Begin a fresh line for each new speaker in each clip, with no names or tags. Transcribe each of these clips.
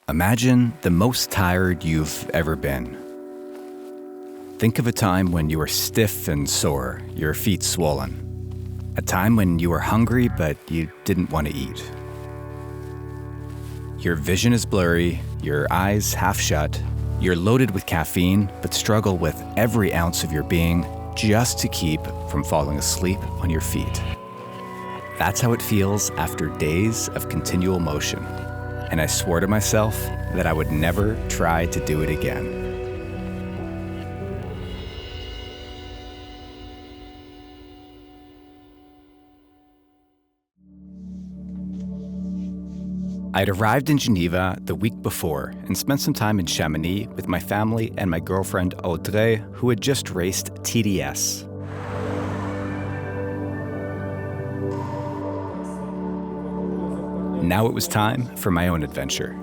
Imagine the most tired you've ever been. Think of a time when you were stiff and sore, your feet swollen. A time when you were hungry, but you didn't want to eat. Your vision is blurry, your eyes half shut. You're loaded with caffeine, but struggle with every ounce of your being just to keep from falling asleep on your feet. That's how it feels after days of continual motion. And I swore to myself that I would never try to do it again. I'd arrived in Geneva the week before and spent some time in Chamonix with my family and my girlfriend Audrey, who had just raced TDS. Now it was time for my own adventure.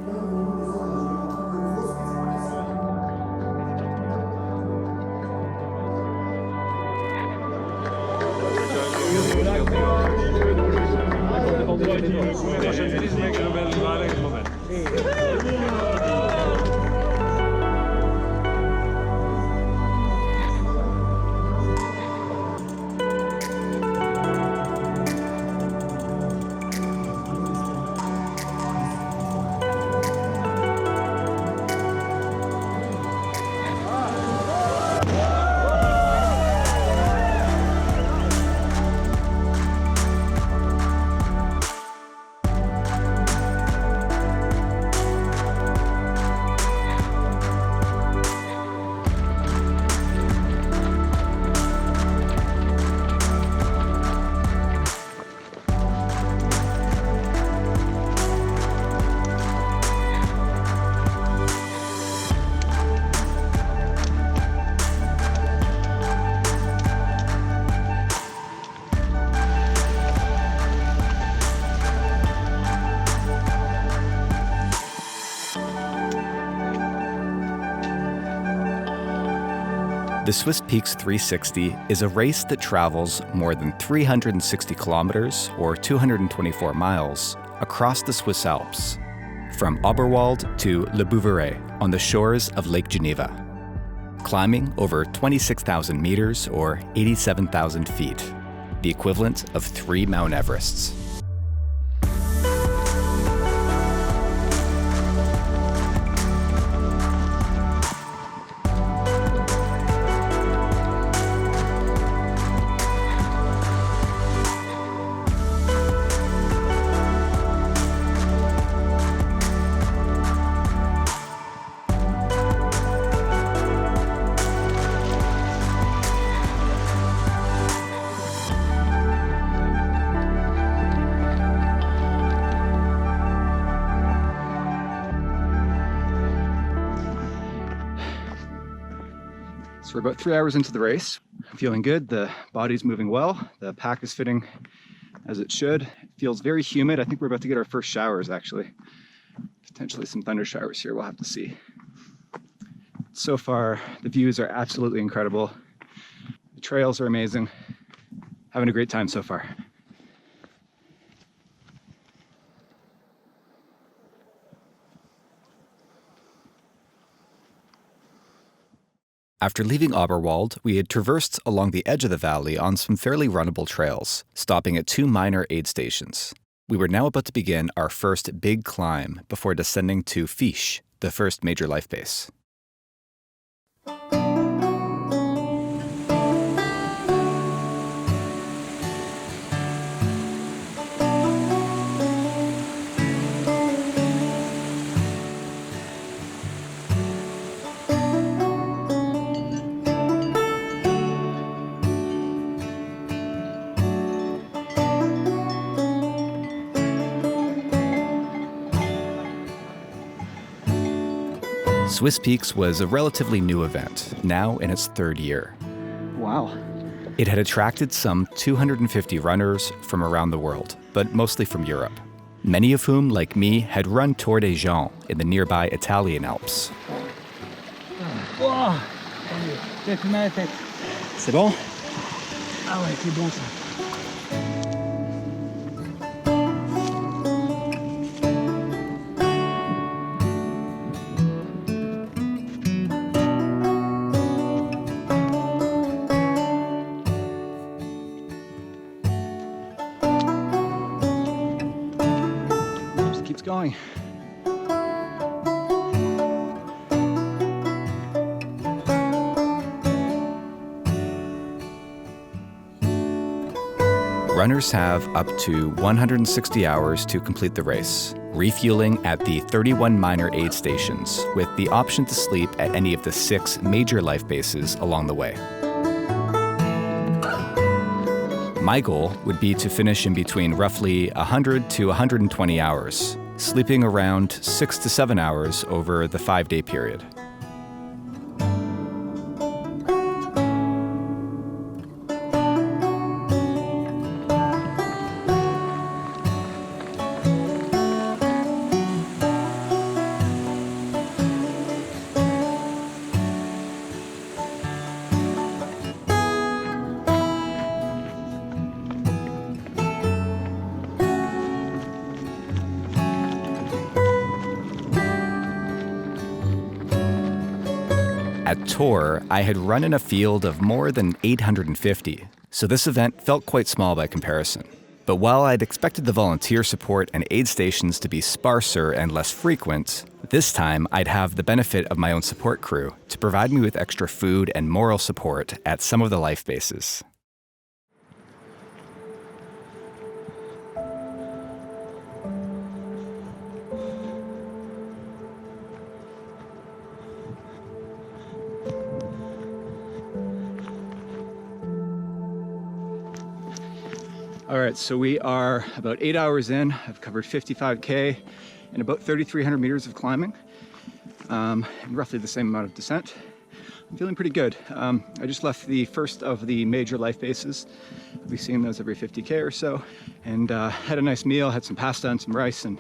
The SwissPeaks 360 is a race that travels more than 360 kilometers, or 224 miles, across the Swiss Alps, from Oberwald to Le Bouveret on the shores of Lake Geneva, climbing over 26,000 meters, or 87,000 feet, the equivalent of 3 Mount Everests. So we're about 3 hours into the race. I'm feeling good, the body's moving well, the pack is fitting as it should. It feels very humid. I think we're about to get our first showers actually. Potentially some thunder showers here, we'll have to see. So far, the views are absolutely incredible. The trails are amazing. Having a great time so far. After leaving Oberwald, we had traversed along the edge of the valley on some fairly runnable trails, stopping at 2 minor aid stations. We were now about to begin our first big climb before descending to Fiche, the first major life base. SwissPeaks was a relatively new event, now in its 3rd year. Wow. It had attracted some 250 runners from around the world, but mostly from Europe, many of whom, like me, had run Tour des Géants in the nearby Italian Alps.
Oh, j'ai fait mal à la tête.
C'est bon?
Ah ouais, c'est bon ça.
going. Runners have up to 160 hours to complete the race, refueling at the 31 minor aid stations, with the option to sleep at any of the 6 major life bases along the way. My goal would be to finish in between roughly 100 to 120 hours, sleeping around 6 to 7 hours over the 5-day period. At Tour, I had run in a field of more than 850, so this event felt quite small by comparison. But while I'd expected the volunteer support and aid stations to be sparser and less frequent, this time I'd have the benefit of my own support crew to provide me with extra food and moral support at some of the life bases. All right, so we are about 8 hours in. I've covered 55K and about 3,300 meters of climbing, and roughly the same amount of descent. I'm feeling pretty good. I just left the first of the major life bases. I'll be seeing those every 50K or so, and had a nice meal, had some pasta and some rice and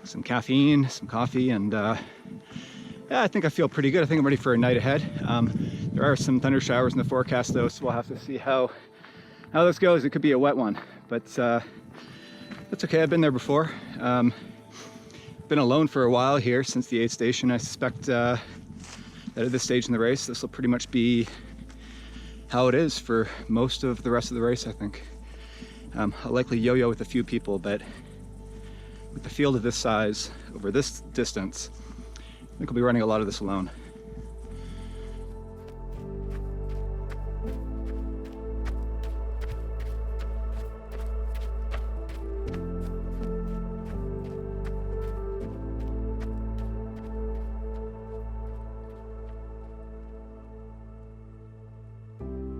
some caffeine, some coffee, and yeah, I think I feel pretty good. I think I'm ready for a night ahead. There are some thunder showers in the forecast though, so we'll have to see how this goes. It could be a wet one, but that's okay. I've been there before. Been alone for a while here since the aid station. I suspect that at this stage in the race, this will pretty much be how it is for most of the rest of the race, I think. I'll likely yo-yo with a few people, but with the field of this size, over this distance, I think I'll be running a lot of this alone.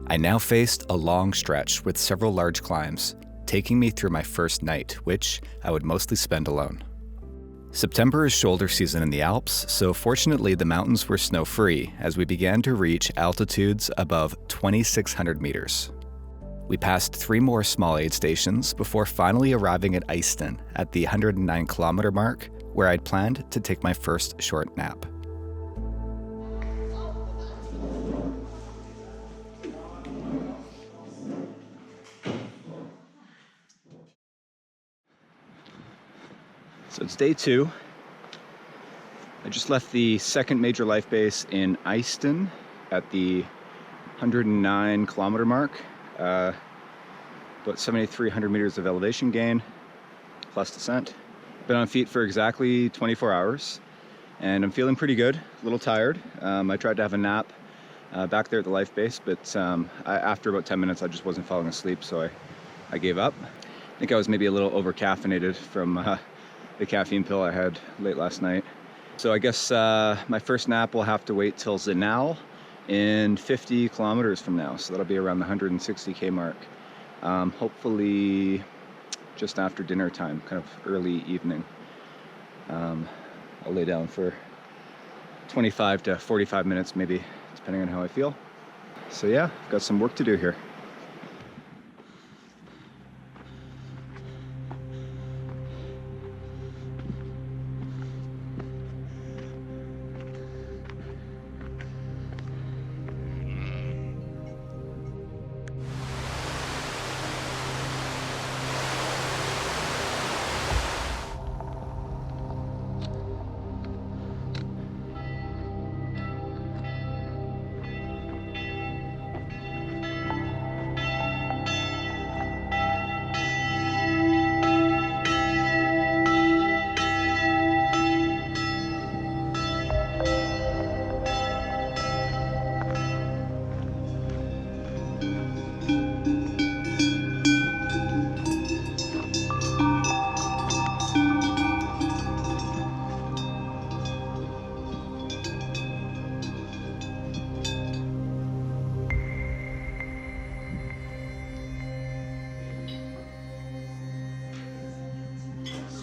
I now faced a long stretch with several large climbs, taking me through my first night, which I would mostly spend alone. September is shoulder season in the Alps, so fortunately the mountains were snow-free as we began to reach altitudes above 2,600 meters. We passed 3 more small aid stations before finally arriving at Eisten at the 109-kilometer mark, where I'd planned to take my first short nap. So it's day 2. I just left the second major life base in Eisten at the 109-kilometer mark. About 7,300 meters of elevation gain, plus descent. Been on feet for exactly 24 hours, and I'm feeling pretty good, a little tired. I tried to have a nap back there at the life base, but after about 10 minutes I just wasn't falling asleep, so I gave up. I think I was maybe a little over-caffeinated from the caffeine pill I had late last night. So I guess my first nap will have to wait till Zinal in 50 kilometers from now. So that'll be around the 160K mark. Hopefully just after dinner time, kind of early evening. I'll lay down for 25 to 45 minutes maybe, depending on how I feel. So yeah, I've got some work to do here.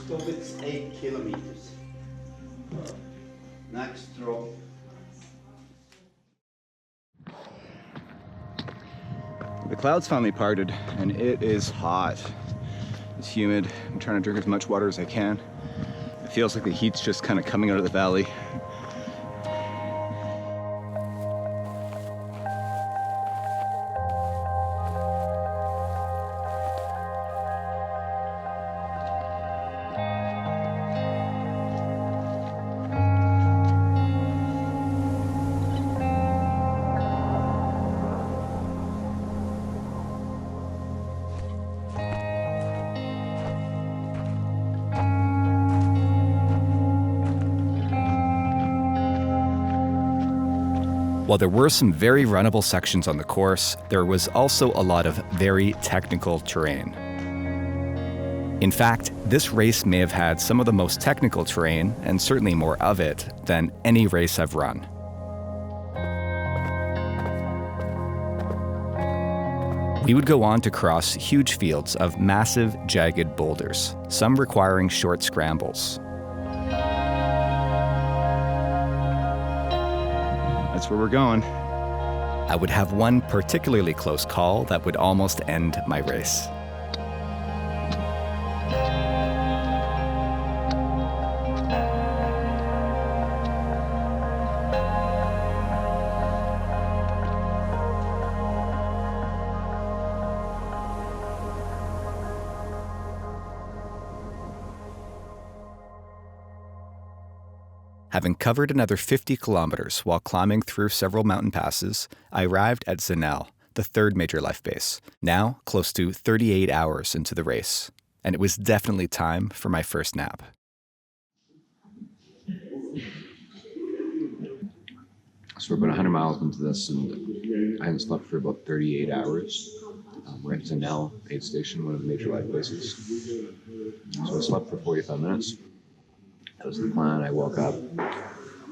stop, it's 8 kilometers. Next drop.
The clouds finally parted and it is hot. It's humid. I'm trying to drink as much water as I can. It feels like the heat's just kind of coming out of the valley. While there were some very runnable sections on the course, there was also a lot of very technical terrain. In fact, this race may have had some of the most technical terrain, and certainly more of it, than any race I've run. We would go on to cross huge fields of massive, jagged boulders, some requiring short scrambles. That's where we're going. I would have one particularly close call that would almost end my race. Having covered another 50 kilometers while climbing through several mountain passes, I arrived at Zinal, the third major life base, now close to 38 hours into the race. And it was definitely time for my first nap.
So we're about 100 miles into this, and I haven't slept for about 38 hours. We're at Zinal aid station, one of the major life bases. So I slept for 45 minutes. That was the plan. I woke up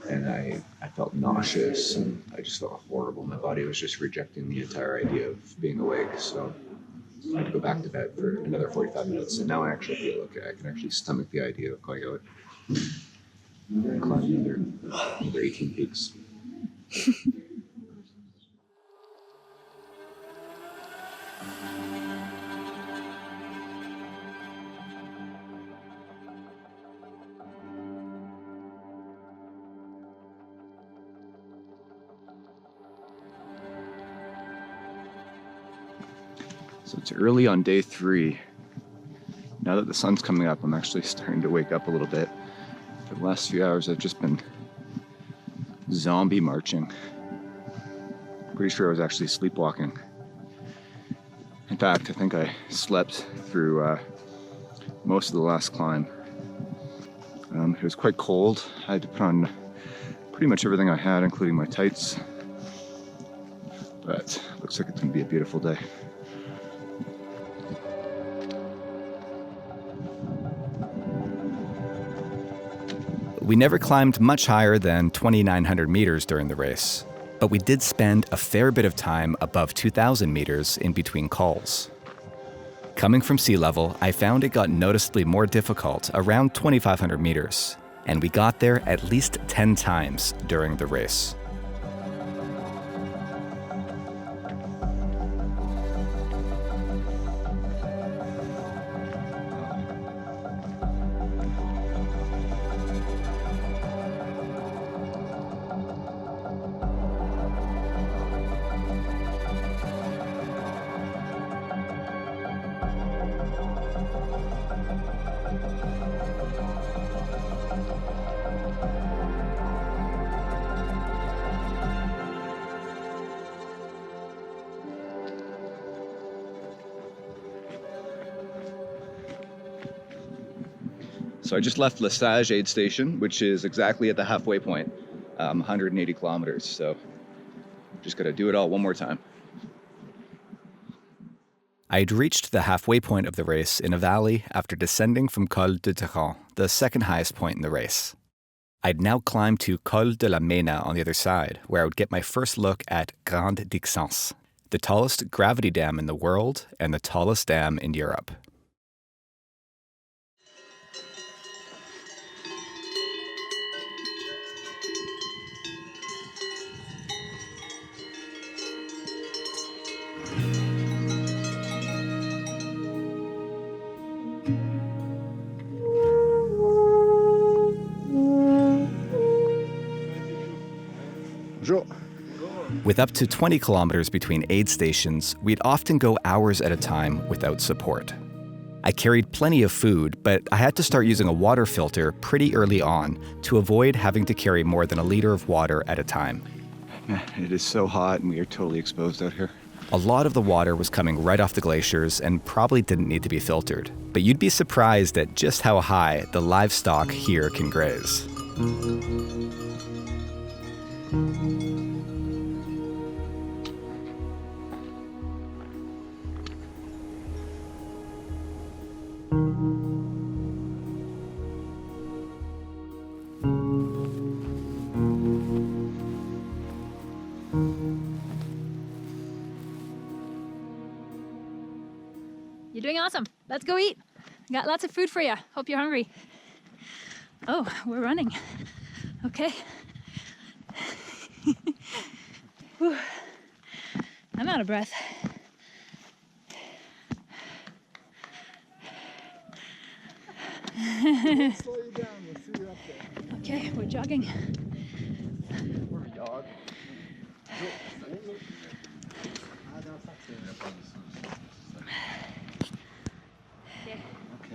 and I felt nauseous and I just felt horrible. My body was just rejecting the entire idea of being awake. So I had to go back to bed for another 45 minutes. And now I actually feel okay. I can actually stomach the idea of going out and climbing another 18 peaks.
So it's early on day 3. Now that the sun's coming up, I'm actually starting to wake up a little bit. For the last few hours, I've just been zombie marching. Pretty sure I was actually sleepwalking. In fact, I think I slept through most of the last climb. It was quite cold. I had to put on pretty much everything I had, including my tights. But looks like it's going to be a beautiful day. We never climbed much higher than 2,900 meters during the race, but we did spend a fair bit of time above 2,000 meters in between calls. Coming from sea level, I found it got noticeably more difficult around 2,500 meters, and we got there at least 10 times during the race. So I just left Lesage aid station, which is exactly at the halfway point, 180 kilometers. So just gotta do it all one more time. I'd reached the halfway point of the race in a valley after descending from Col de Terran, the second highest point in the race. I'd now climbed to Col de la Mena on the other side, where I would get my first look at Grande Dixence, the tallest gravity dam in the world and the tallest dam in Europe. With up to 20 kilometers between aid stations, we'd often go hours at a time without support. I carried plenty of food, but I had to start using a water filter pretty early on to avoid having to carry more than a liter of water at a time.
Man, it is so hot and we are totally exposed out here.
A lot of the water was coming right off the glaciers and probably didn't need to be filtered, but you'd be surprised at just how high the livestock here can graze.
You're doing awesome. Let's go eat. Got lots of food for you. Hope you're hungry. Oh, we're running. Okay. Whew. I'm out of breath. Okay, we're jogging.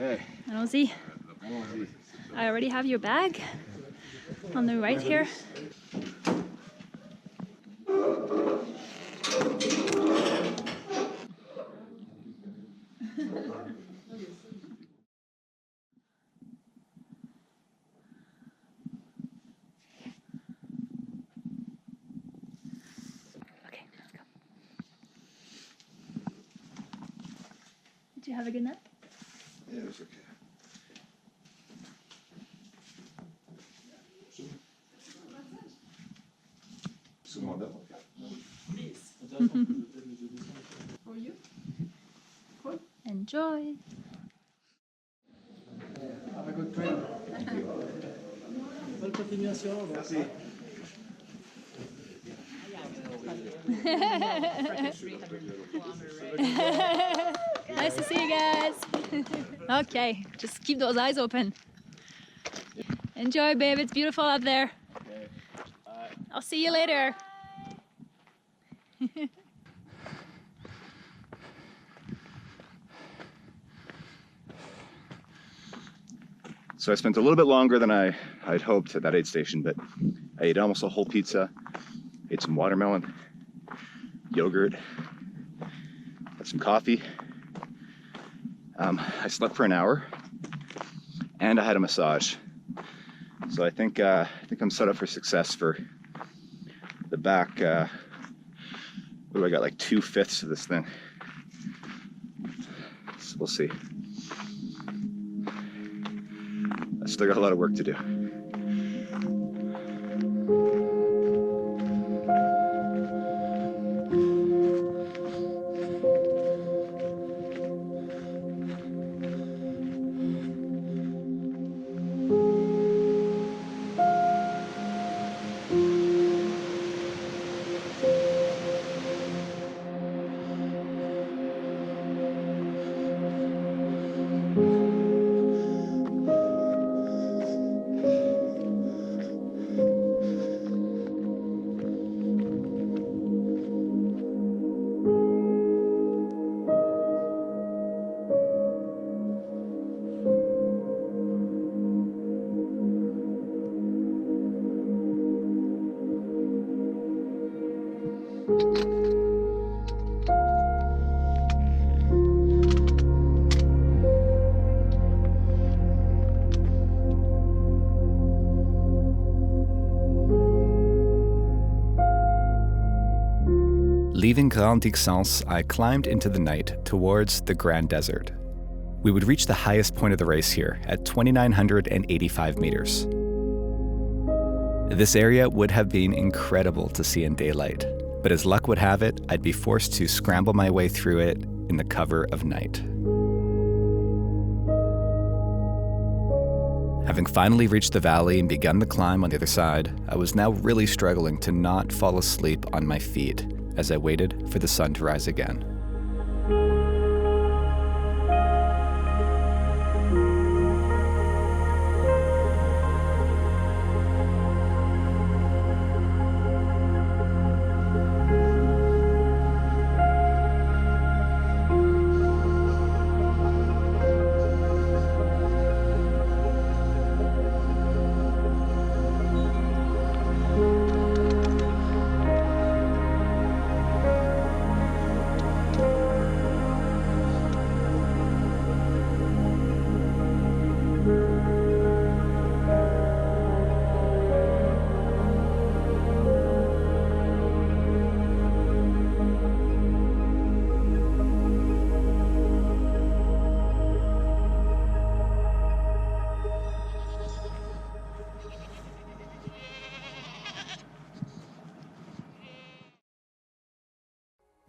Okay.
Allons-y. I already have your bag on the right here. Okay, let's go. Did you have a good nap?
Yeah, it was okay.
Enjoy.
Have a good trip. Thank you. Bonne continuation. Merci.
Nice to see you guys. Okay, just keep those eyes open. Enjoy, babe. It's beautiful up there. I'll see you later.
So I spent a little bit longer than I'd hoped at that aid station, but I ate almost a whole pizza, ate some watermelon, yogurt, had some coffee. I slept for an hour, and I had a massage. So I think I'm set up for success for the back. What do I got? Like 2/5 of this thing. So we'll see. I still got a lot of work to do.
Leaving Grande Dixence, I climbed into the night towards the Grand Desert. We would reach the highest point of the race here at 2,985 meters. This area would have been incredible to see in daylight, but as luck would have it, I'd be forced to scramble my way through it in the cover of night. Having finally reached the valley and begun the climb on the other side, I was now really struggling to not fall asleep on my feet as I waited for the sun to rise again.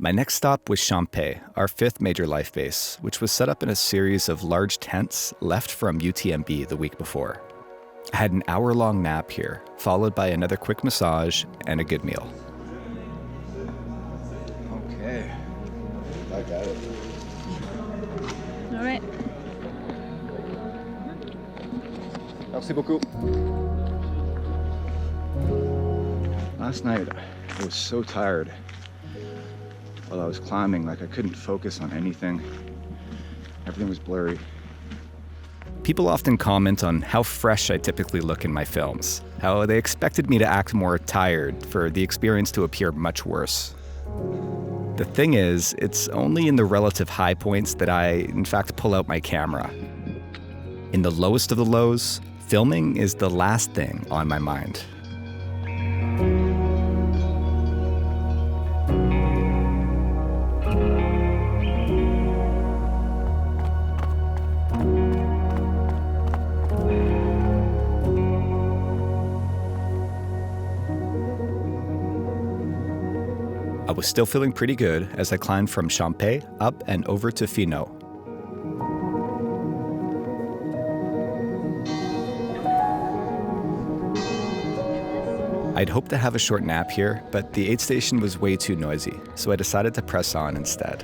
My next stop was Champé, our fifth major life base, which was set up in a series of large tents left from UTMB the week before. I had an hour-long nap here, followed by another quick massage and a good meal.
Okay. I got it.
All right.
Merci beaucoup. Last night, I was so tired while I was climbing, like I couldn't focus on anything. Everything was blurry.
People often comment on how fresh I typically look in my films, how they expected me to act more tired for the experience to appear much worse. The thing is, it's only in the relative high points that I, in fact, pull out my camera. In the lowest of the lows, filming is the last thing on my mind. I was still feeling pretty good as I climbed from Champé up and over to Finot. I'd hoped to have a short nap here, but the aid station was way too noisy, so I decided to press on instead.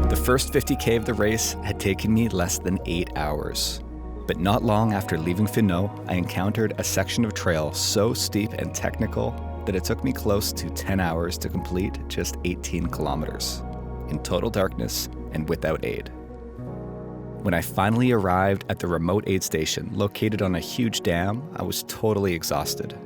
The first 50K of the race had taken me less than 8 hours. But not long after leaving Finot, I encountered a section of trail so steep and technical that it took me close to 10 hours to complete just 18 kilometers, in total darkness and without aid. When I finally arrived at the remote aid station located on a huge dam, I was totally exhausted.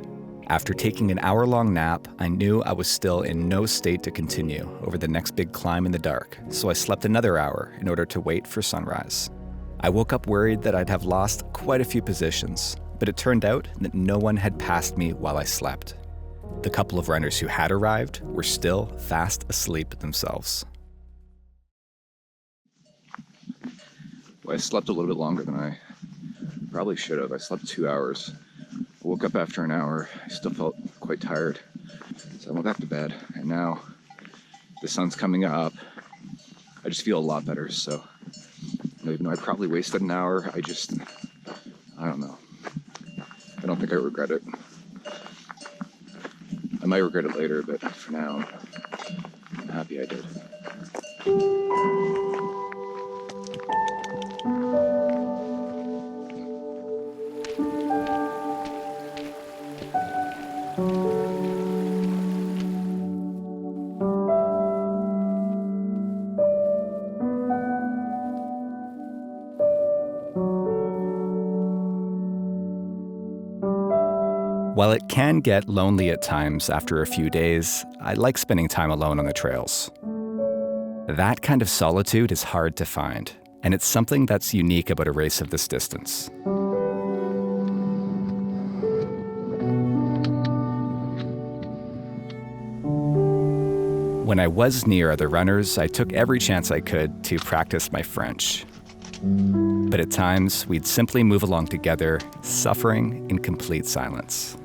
After taking an hour-long nap, I knew I was still in no state to continue over the next big climb in the dark, so I slept another hour in order to wait for sunrise. I woke up worried that I'd have lost quite a few positions, but it turned out that no one had passed me while I slept. The couple of runners who had arrived were still fast asleep themselves.
Well, I slept a little bit longer than I probably should have. I slept 2 hours. I woke up after an hour. I still felt quite tired. So I went back to bed, and now the sun's coming up. I just feel a lot better, so even though I probably wasted an hour, I don't know. I don't think I regret it. I might regret it later, but for now, I'm happy I did.
While it can get lonely at times after a few days, I like spending time alone on the trails. That kind of solitude is hard to find, and it's something that's unique about a race of this distance. When I was near other runners, I took every chance I could to practice my French. But at times, we'd simply move along together, suffering in complete silence.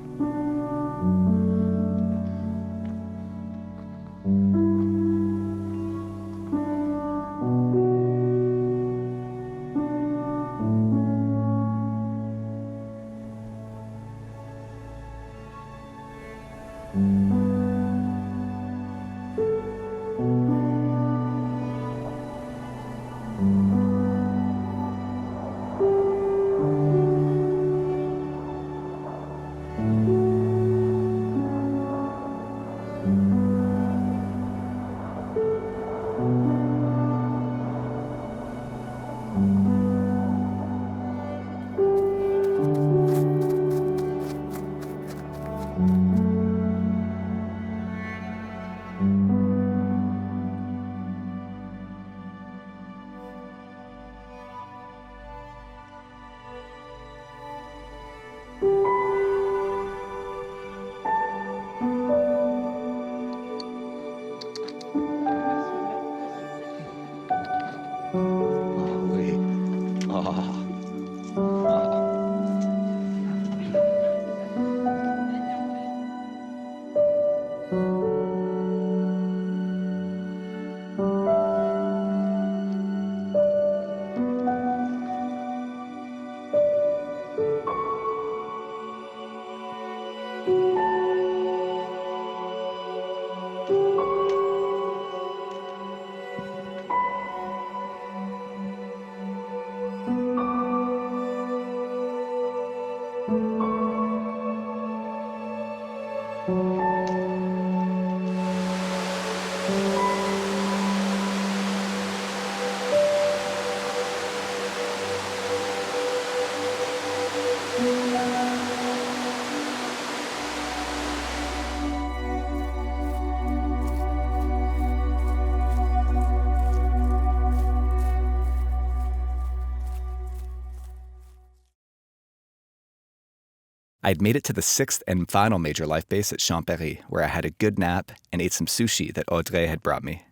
I'd made it to the sixth and final major life base at Champéry, where I had a good nap and ate some sushi that Audrey had brought me.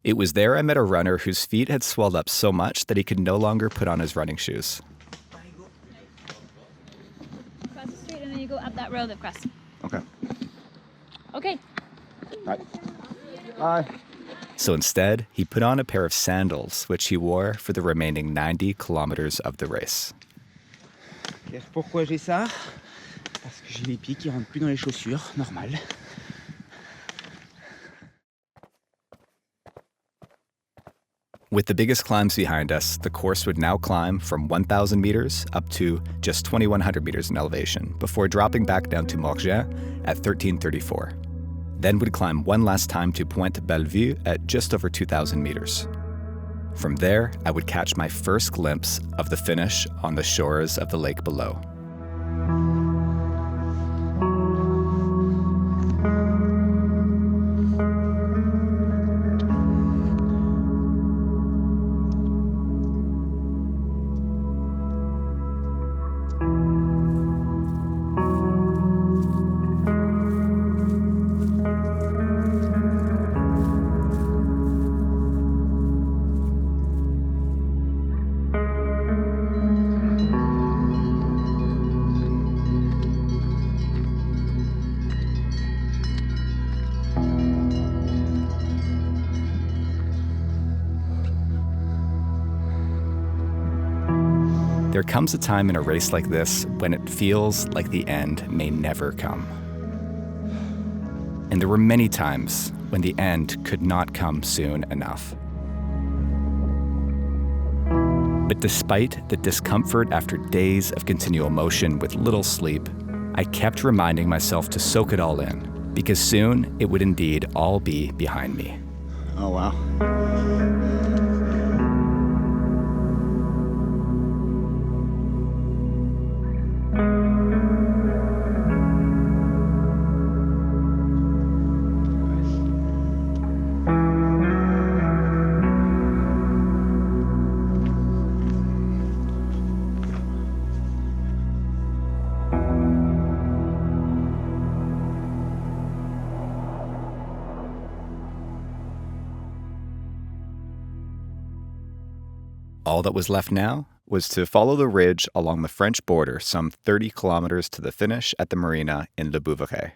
It was there I met a runner whose feet had swelled up so much that he could no longer put on his running shoes.
Cross the street and then you go up that road across.
Okay.
Okay.
Bye. Bye.
So instead, he put on a pair of sandals, which he wore for the remaining 90 kilometers of the race.
Pourquoi j'ai ça? Parce que j'ai les pieds qui rentrent plus dans les chaussures, normal.
With the biggest climbs behind us, the course would now climb from 1,000 meters up to just 2,100 meters in elevation, before dropping back down to Morgin at 1,334. Then would climb one last time to Pointe Bellevue at just over 2,000 meters. From there, I would catch my first glimpse of the finish on the shores of the lake below. There comes a time in a race like this when it feels like the end may never come. And there were many times when the end could not come soon enough. But despite the discomfort after days of continual motion with little sleep, I kept reminding myself to soak it all in, because soon it would indeed all be behind me.
Oh, wow.
All that was left now was to follow the ridge along the French border some 30 kilometers to the finish at the marina in Le Bouveret.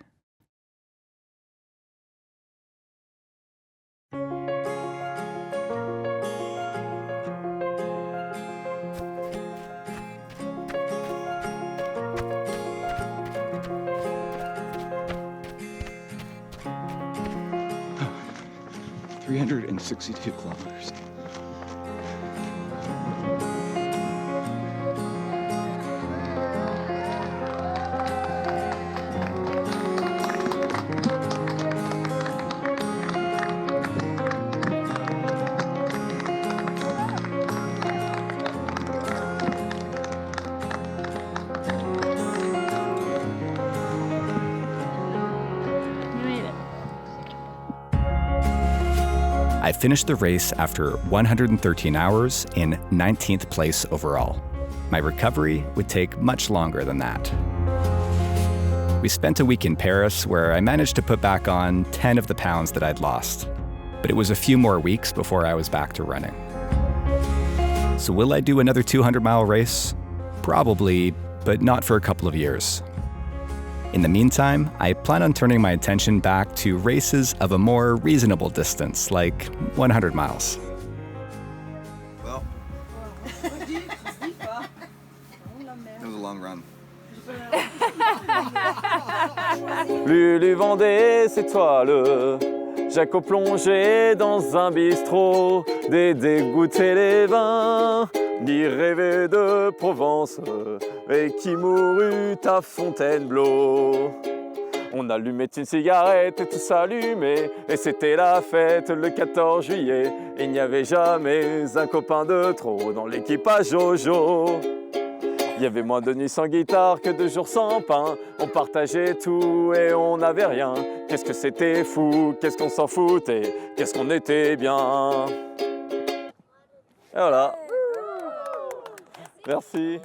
Oh, 362 kilometers.
I finished the race after 113 hours in 19th place overall. My recovery would take much longer than that. We spent a week in Paris where I managed to put back on 10 of the pounds that I'd lost, but it was a few more weeks before I was back to running. So will I do another 200-mile race? Probably, but not for a couple of years. In the meantime, I plan on turning my attention back to races of a more reasonable distance, like 100 miles.
Well, that was a long run.
Lulu Vendée, c'est toi le Jaco plongé dans un bistrot, dégoûter les vins, ni rêver de Provence, et qui mourut à Fontainebleau. On allumait une cigarette et tout s'allumait, et c'était la fête le 14 juillet. Il n'y avait jamais un copain de trop dans l'équipage Jojo. Il y avait moins de nuits sans guitare que de jours sans pain. On partageait tout et on n'avait rien. Qu'est-ce que c'était fou, qu'est-ce qu'on s'en foutait, qu'est-ce qu'on était bien. Et voilà. Merci.